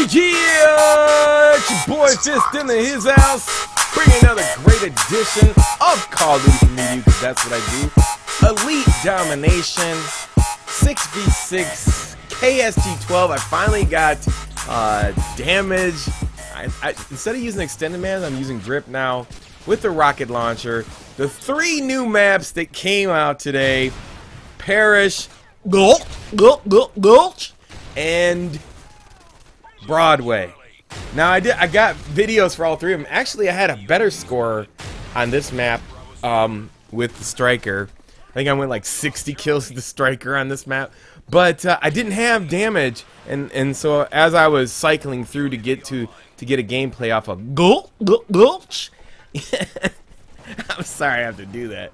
Yeah, it's your boy Fist in his house, bringing another great edition of Call of Duty for me, because that's what I do. Elite Domination, 6v6, KSG-12. I finally got damage. I instead of using extended man, I'm using grip now with the rocket launcher. The 3 new maps that came out today: Parish, Gulch, and Broadway. Now I got videos for all 3 of them. Actually, I had a better score on this map with the striker. I think I went like 60 kills with the striker on this map, but I didn't have damage, and so as I was cycling through to get a gameplay off of Gulch. I'm sorry I have to do that.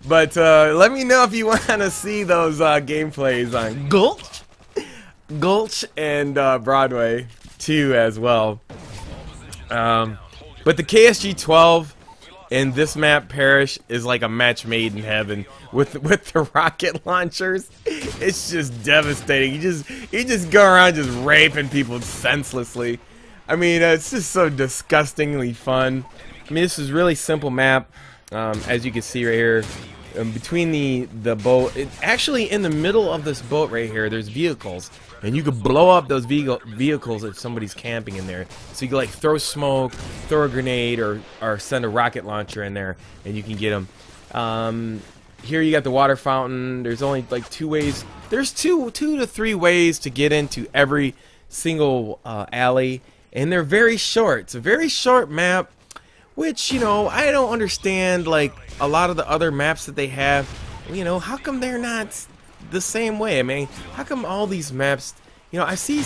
But let me know if you want to see those gameplays on Gulch and Broadway too as well. But the KSG-12 in this map, Parish, is like a match made in heaven with the rocket launchers. It's just devastating. You just go around just raping people senselessly. I mean, it's just so disgustingly fun. I mean, this is a really simple map, as you can see right here. Between the boat, actually in the middle of this boat right here, there's vehicles, and you could blow up those vehicles if somebody's camping in there. So you can like throw smoke, throw a grenade, or send a rocket launcher in there, and you can get them. Here you got the water fountain. There's only like 2 ways. There's two to 3 ways to get into every single alley, and they're very short. It's a very short map, which, you know, I don't understand. Like a lot of the other maps that they have, you know, how come they're not the same way? I mean, how come all these maps, you know, I see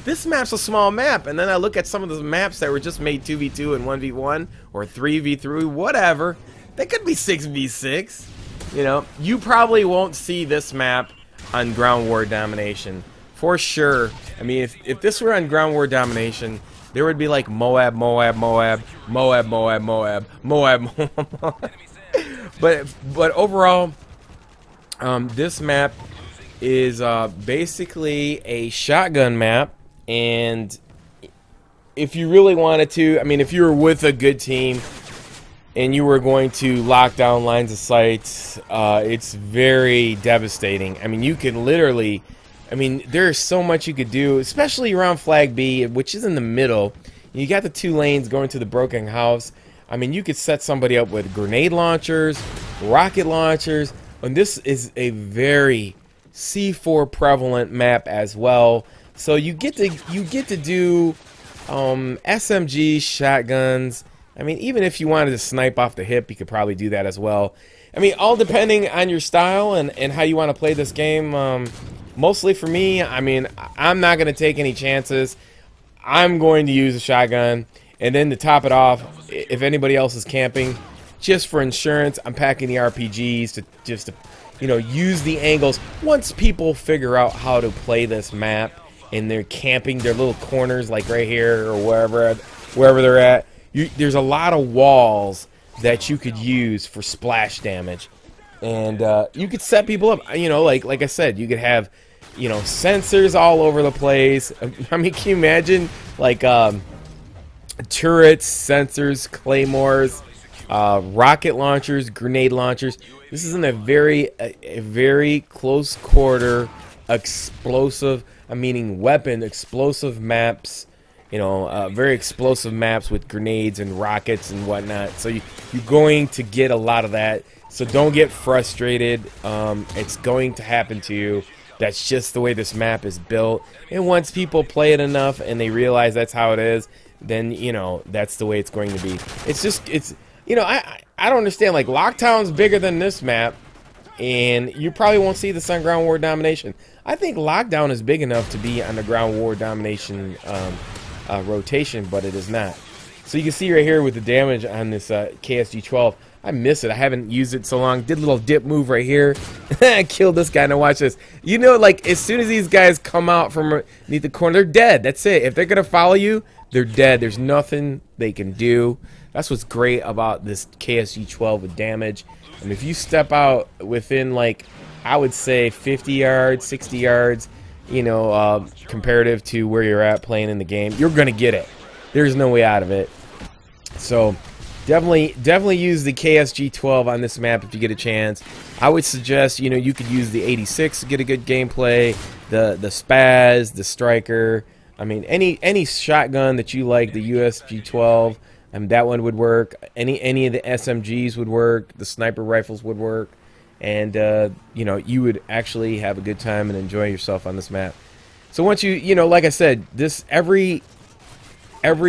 this map's a small map, and then I look at some of the maps that were just made 2v2 and 1v1 or 3v3, whatever. They could be 6v6. You know, you probably won't see this map on Ground War Domination for sure. I mean, if this were on Ground War Domination, there would be like Moab. But overall, this map is basically a shotgun map, and if you really wanted to, I mean, if you were with a good team and you were going to lock down lines of sight, it's very devastating. I mean, you can literally, I mean, there's so much you could do, especially around Flag B, which is in the middle. You got the 2 lanes going to the broken house. I mean, you could set somebody up with grenade launchers, rocket launchers, and this is a very C4 prevalent map as well. So you get to do SMG, shotguns. I mean, even if you wanted to snipe off the hip, you could probably do that as well. I mean, all depending on your style and how you want to play this game. Mostly for me, I mean, I'm not going to take any chances. I'm going to use a shotgun, and then to top it off, if anybody else is camping, just for insurance, I'm packing the RPGs to just to, you know, use the angles. Once people figure out how to play this map and they're camping their little corners, like right here or wherever they're at, there's a lot of walls that you could use for splash damage, and you could set people up. You know, like I said, you could have, you know, sensors all over the place. I mean, can you imagine, like, turrets, sensors, claymores, rocket launchers, grenade launchers? This is in a very close quarter explosive, meaning weapon explosive maps. You know, very explosive maps with grenades and rockets and whatnot. So you're going to get a lot of that. So don't get frustrated. It's going to happen to you. That's just the way this map is built. And once people play it enough and they realize that's how it is, then, you know, that's the way it's going to be. It's just, you know, I don't understand. Like, Lockdown's bigger than this map, and you probably won't see this on Ground War Domination. I think Lockdown is big enough to be on the Ground War Domination rotation, but it is not. So you can see right here with the damage on this KSG-12. I miss it. I haven't used it so long. Did a little dip move right here. I killed this guy. Now watch this. You know, like, as soon as these guys come out from underneath the corner, they're dead. That's it. If they're going to follow you, they're dead. There's nothing they can do. That's what's great about this KSG-12 with damage. And if you step out within, like, I would say 50 yards, 60 yards, you know, comparative to where you're at playing in the game, you're gonna get it. There's no way out of it. So definitely use the KSG-12 on this map if you get a chance. I would suggest, you know, you could use the 86 to get a good gameplay, the Spaz, the Striker. I mean, any shotgun that you like, the USG-12, that one would work. Any of the SMGs would work. The sniper rifles would work, and you know, you would actually have a good time and enjoy yourself on this map. So once you know, like I said, this every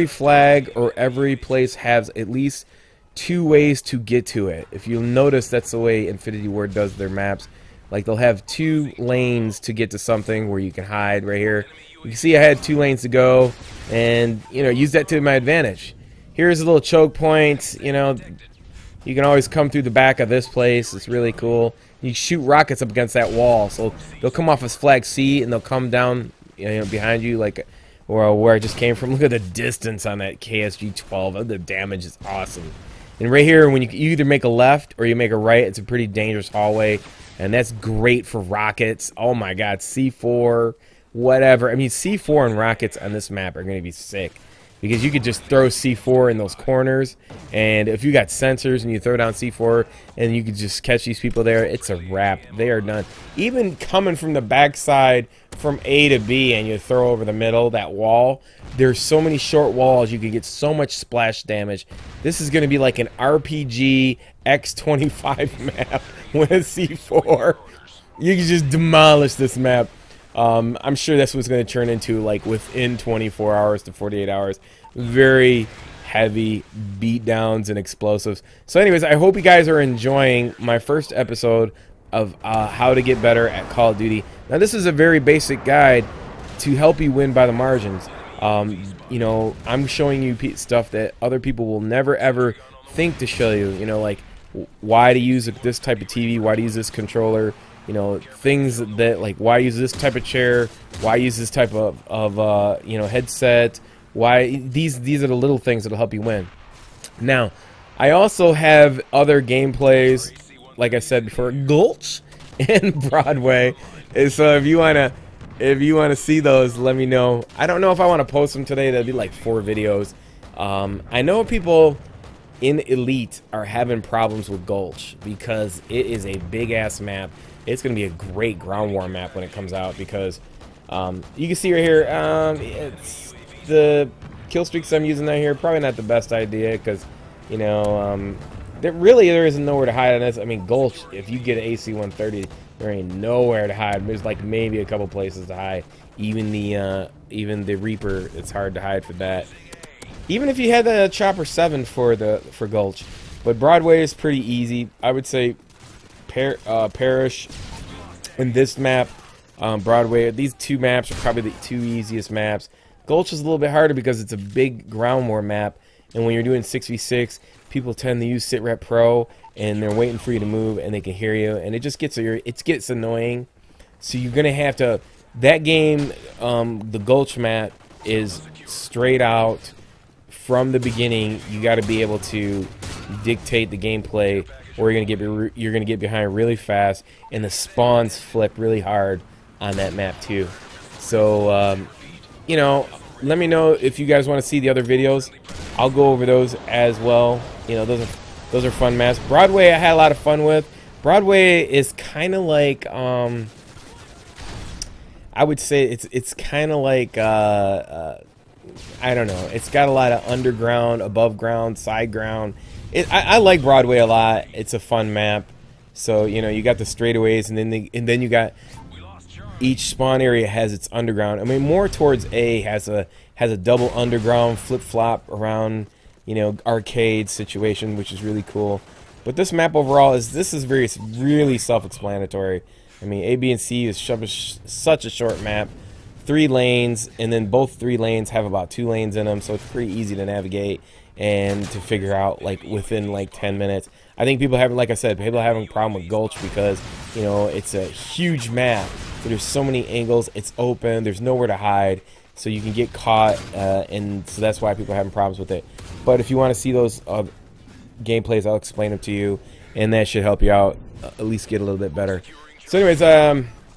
flag or every place has at least 2 ways to get to it. If you'll notice, that's the way Infinity Ward does their maps. Like, they'll have 2 lanes to get to something where you can hide right here. You can see I had 2 lanes to go, and, you know, use that to my advantage. Here's a little choke point. You know, you can always come through the back of this place. It's really cool. You shoot rockets up against that wall, so they'll come off as flag C, and they'll come down, you know, behind you, like, or where I just came from. Look at the distance on that KSG-12. The damage is awesome. And right here, when you either make a left or you make a right, it's a pretty dangerous hallway, and that's great for rockets. Oh my God, C4, whatever. I mean, C4 and rockets on this map are going to be sick, because you could just throw C4 in those corners, and if you got sensors and you throw down C4 and you could just catch these people there, it's a wrap. They are done. Even coming from the backside from A to B and you throw over the middle, that wall, there's so many short walls, you can get so much splash damage. This is going to be like an RPG X25 map with C4. You can just demolish this map. I'm sure that's what's going to turn into, like, within 24 hours to 48 hours. Very heavy beatdowns and explosives. So anyways, I hope you guys are enjoying my first episode of how to get better at Call of Duty. Now, this is a very basic guide to help you win by the margins. You know, I'm showing you stuff that other people will never ever think to show you. You know, like why to use this type of TV, why to use this controller. You know, things that, like, why use this type of chair, why use this type of you know, headset, why these are the little things that'll help you win. Now, I also have other gameplays, like I said before, Gulch and Broadway. And so if you wanna see those, let me know. I don't know if I want to post them today. That'll be like 4 videos. I know people in Elite are having problems with Gulch because it is a big ass map. It's going to be a great ground war map when it comes out, because you can see right here, it's the kill streaks I'm using right here. Probably not the best idea, because, you know, there isn't nowhere to hide on this. I mean, Gulch, if you get an AC-130, there ain't nowhere to hide. There's like maybe a couple places to hide. Even the Reaper, it's hard to hide for that. Even if you had the Chopper 7 for Gulch. But Broadway is pretty easy. I would say Parish and this map, Broadway, these 2 maps are probably the 2 easiest maps. Gulch is a little bit harder because it's a big ground war map, and when you're doing 6v6, people tend to use SitRep Pro, and they're waiting for you to move, and they can hear you, and it just gets annoying. So you're gonna have to, that game, the Gulch map is straight out from the beginning. You got to be able to dictate the gameplay, or you're gonna get behind really fast, and the spawns flip really hard on that map too. So you know, let me know if you guys want to see the other videos. I'll go over those as well. You know, those are fun maps. Broadway I had a lot of fun with. Broadway is kind of like I would say it's kind of like I don't know. It's got a lot of underground, above ground, side ground. I like Broadway a lot. It's a fun map. So, you know, you got the straightaways, and then you got each spawn area has its underground. I mean, more towards A has a double underground flip flop around, you know, arcade situation, which is really cool. But this map overall is really self-explanatory. I mean, A, B, and C is such a short map. 3 lanes, and then both 3 lanes have about 2 lanes in them, so it's pretty easy to navigate and to figure out, like, within like 10 minutes. I think people have, like I said, people are having a problem with Gulch because, you know, it's a huge map. So there's so many angles, it's open, there's nowhere to hide, so you can get caught, and so that's why people are having problems with it. But if you want to see those gameplays, I'll explain them to you, and that should help you out, at least get a little bit better. So anyways,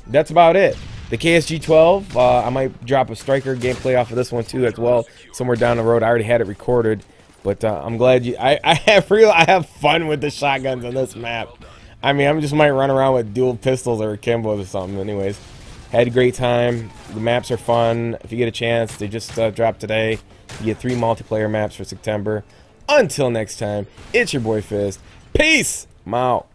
that's about it. The KSG-12, I might drop a striker gameplay off of this one too as well, somewhere down the road. I already had it recorded, but I'm glad you. I have fun with the shotguns on this map. I mean, I just might run around with dual pistols or Kimbos or something. Anyways, had a great time. The maps are fun. If you get a chance, they just dropped today. You get 3 multiplayer maps for September. Until next time, it's your boy Fist. Peace. I'm out.